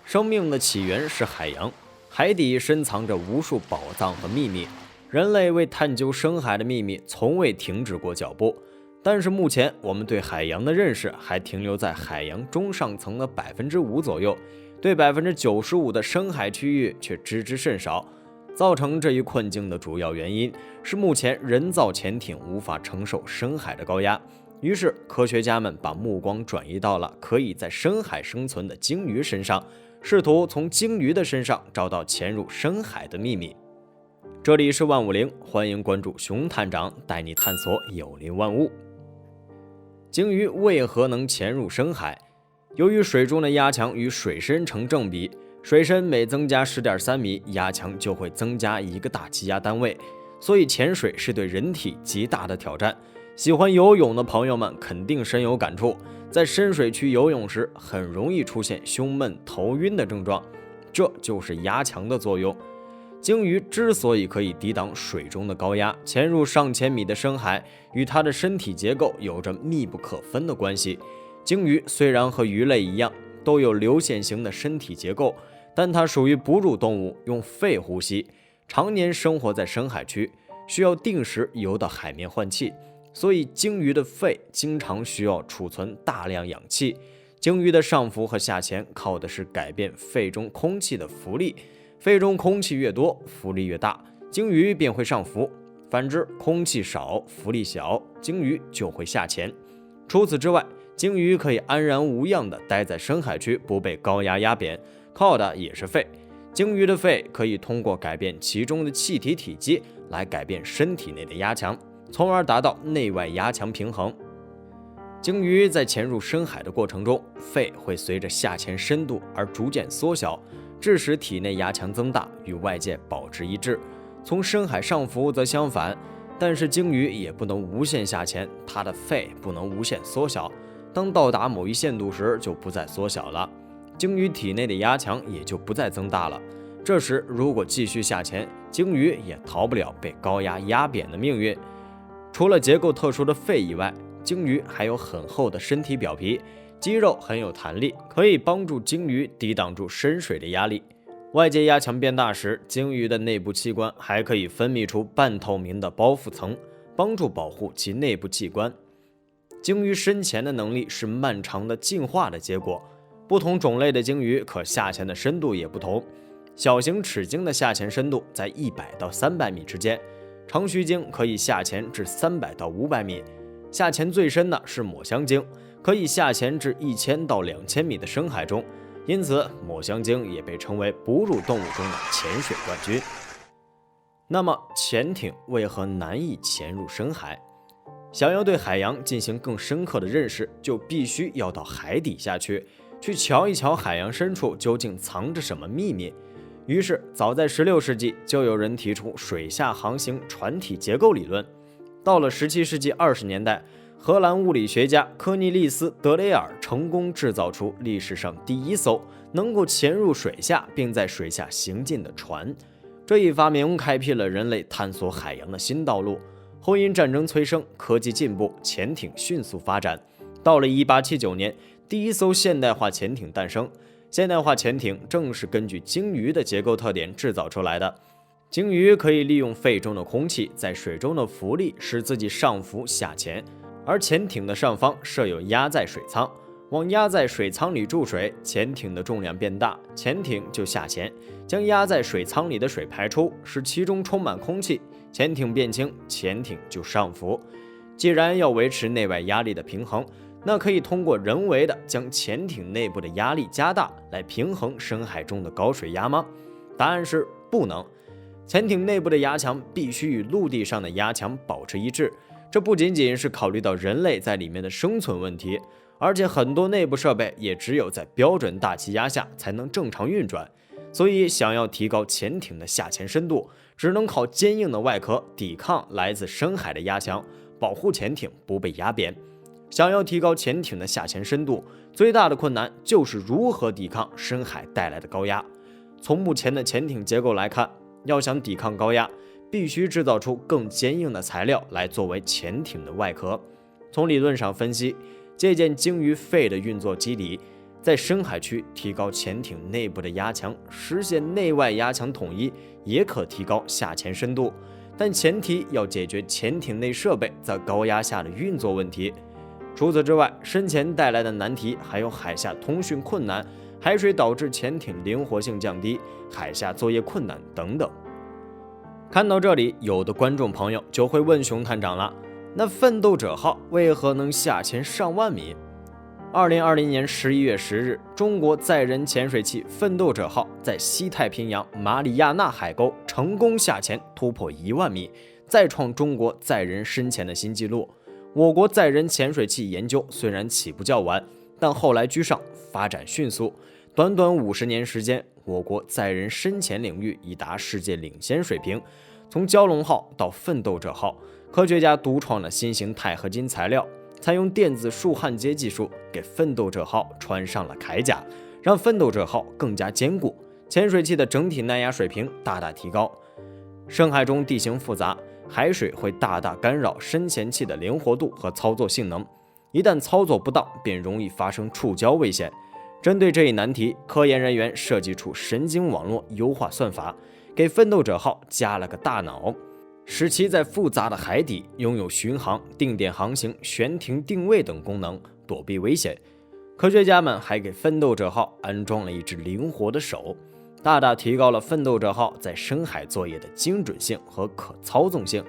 生命的起源是海洋，海底深藏着无数宝藏和秘密。人类为探究深海的秘密，从未停止过脚步。但是目前我们对海洋的认识还停留在海洋中上层的5%左右，对95%的深海区域却知之甚少。造成这一困境的主要原因是目前人造潜艇无法承受深海的高压。于是科学家们把目光转移到了可以在深海生存的鲸鱼身上，试图从鲸鱼的身上找到潜入深海的秘密。这里是万物灵，欢迎关注熊探长带你探索有灵万物。鲸鱼为何能潜入深海？由于水中的压强与水深成正比，水深每增加 10.3 米，压强就会增加1个大气压单位，所以潜水是对人体极大的挑战。喜欢游泳的朋友们肯定深有感触，在深水区游泳时很容易出现胸闷、头晕的症状，这就是压强的作用。鲸鱼之所以可以抵挡水中的高压，潜入上千米的深海，与它的身体结构有着密不可分的关系。鲸鱼虽然和鱼类一样都有流线型的身体结构，但它属于哺乳动物，用肺呼吸，常年生活在深海区，需要定时游到海面换气，所以鲸鱼的肺经常需要储存大量氧气。鲸鱼的上浮和下潜靠的是改变肺中空气的浮力，肺中空气越多，浮力越大，鲸鱼便会上浮；反之，空气少，浮力小，鲸鱼就会下潜。除此之外，鲸鱼可以安然无恙地待在深海区，不被高压压扁，靠的也是肺。鲸鱼的肺可以通过改变其中的气体体积来改变身体内的压强，从而达到内外压强平衡。鲸鱼在潜入深海的过程中，肺会随着下潜深度而逐渐缩小，致使体内压强增大，与外界保持一致。从深海上浮则相反，但是鲸鱼也不能无限下潜，它的肺不能无限缩小，当到达某一限度时就不再缩小了，鲸鱼体内的压强也就不再增大了。这时如果继续下潜，鲸鱼也逃不了被高压压扁的命运。除了结构特殊的肺以外，鲸鱼还有很厚的身体表皮，肌肉很有弹力，可以帮助鲸鱼抵挡住深水的压力。外界压强变大时，鲸鱼的内部器官还可以分泌出半透明的包覆层，帮助保护其内部器官。鲸鱼深潜的能力是漫长的进化的结果，不同种类的鲸鱼可下潜的深度也不同。小型齿鲸的下潜深度在100到300米之间，长须鲸可以下潜至300到500米，下潜最深的是抹香鲸，可以下潜至1000到2000米的深海中，因此抹香鲸也被称为哺乳动物中的潜水冠军。那么潜艇为何难以潜入深海？想要对海洋进行更深刻的认识，就必须要到海底下去瞧一瞧海洋深处究竟藏着什么秘密。于是早在16世纪就有人提出水下航行船体结构理论。到了17世纪20年代，荷兰物理学家科尼利斯·德雷尔成功制造出历史上第一艘能够潜入水下并在水下行进的船。这一发明开辟了人类探索海洋的新道路。后因战争催生，科技进步，潜艇迅速发展。到了1879年，第一艘现代化潜艇诞生。现代化潜艇正是根据鲸鱼的结构特点制造出来的。鲸鱼可以利用肺中的空气在水中的浮力使自己上浮下潜，而潜艇的上方设有压载水舱，往压在水舱里注水，潜艇的重量变大，潜艇就下潜，将压在水舱里的水排出，使其中充满空气，潜艇变轻，潜艇就上浮。既然要维持内外压力的平衡，那可以通过人为的将潜艇内部的压力加大，来平衡深海中的高水压吗？答案是不能。潜艇内部的压强必须与陆地上的压强保持一致，这不仅仅是考虑到人类在里面的生存问题，而且很多内部设备也只有在标准大气压下才能正常运转。所以想要提高潜艇的下潜深度，只能靠坚硬的外壳抵抗来自深海的压强，保护潜艇不被压扁。想要提高潜艇的下潜深度，最大的困难就是如何抵抗深海带来的高压。从目前的潜艇结构来看，要想抵抗高压，必须制造出更坚硬的材料来作为潜艇的外壳。从理论上分析，借鉴鲸鱼肺的运作机理，在深海区提高潜艇内部的压强，实现内外压强统一，也可提高下潜深度，但前提要解决潜艇内设备在高压下的运作问题。除此之外，深潜带来的难题还有海下通讯困难、海水导致潜艇灵活性降低、海下作业困难等等。看到这里，有的观众朋友就会问熊探长了，那奋斗者号为何能下潜上万米？2020年11月10日，中国载人潜水器奋斗者号在西太平洋马里亚纳海沟成功下潜突破1万米，再创中国载人深潜的新纪录。我国载人潜水器研究虽然起步较晚，但后来居上，发展迅速。短短50年时间，我国载人深潜领域已达世界领先水平。从蛟龙号到奋斗者号，科学家独创了新型钛合金材料，采用电子束焊接技术，给奋斗者号穿上了铠甲，让奋斗者号更加坚固，潜水器的整体耐压水平大大提高。深海中地形复杂，海水会大大干扰深潜器的灵活度和操作性能，一旦操作不当，便容易发生触礁危险。针对这一难题，科研人员设计出神经网络优化算法，给奋斗者号加了个大脑，使其在复杂的海底拥有巡航、定点航行、悬停定位等功能，躲避危险。科学家们还给奋斗者号安装了一只灵活的手，大大提高了奋斗者号在深海作业的精准性和可操纵性。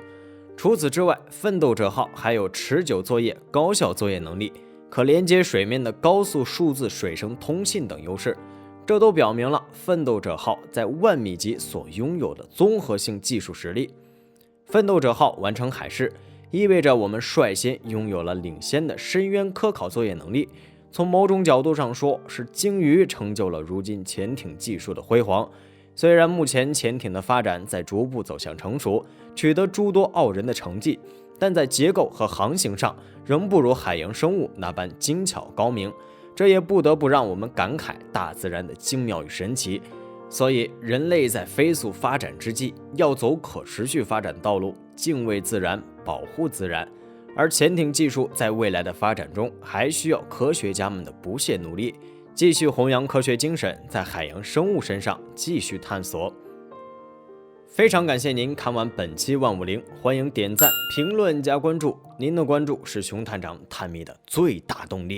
除此之外，奋斗者号还有持久作业、高效作业能力，可连接水面的高速数字水声通信等优势。这都表明了奋斗者号在万米级所拥有的综合性技术实力。奋斗者号完成海试，意味着我们率先拥有了领先的深渊科考作业能力。从某种角度上说，是鲸鱼成就了如今潜艇技术的辉煌。虽然目前潜艇的发展在逐步走向成熟，取得诸多傲人的成绩，但在结构和航行上仍不如海洋生物那般精巧高明。这也不得不让我们感慨大自然的精妙与神奇。所以，人类在飞速发展之际，要走可持续发展道路，敬畏自然，保护自然。而潜艇技术在未来的发展中，还需要科学家们的不懈努力，继续弘扬科学精神，在海洋生物身上继续探索。非常感谢您看完本期万物灵，欢迎点赞、评论加关注，您的关注是熊探长探秘的最大动力。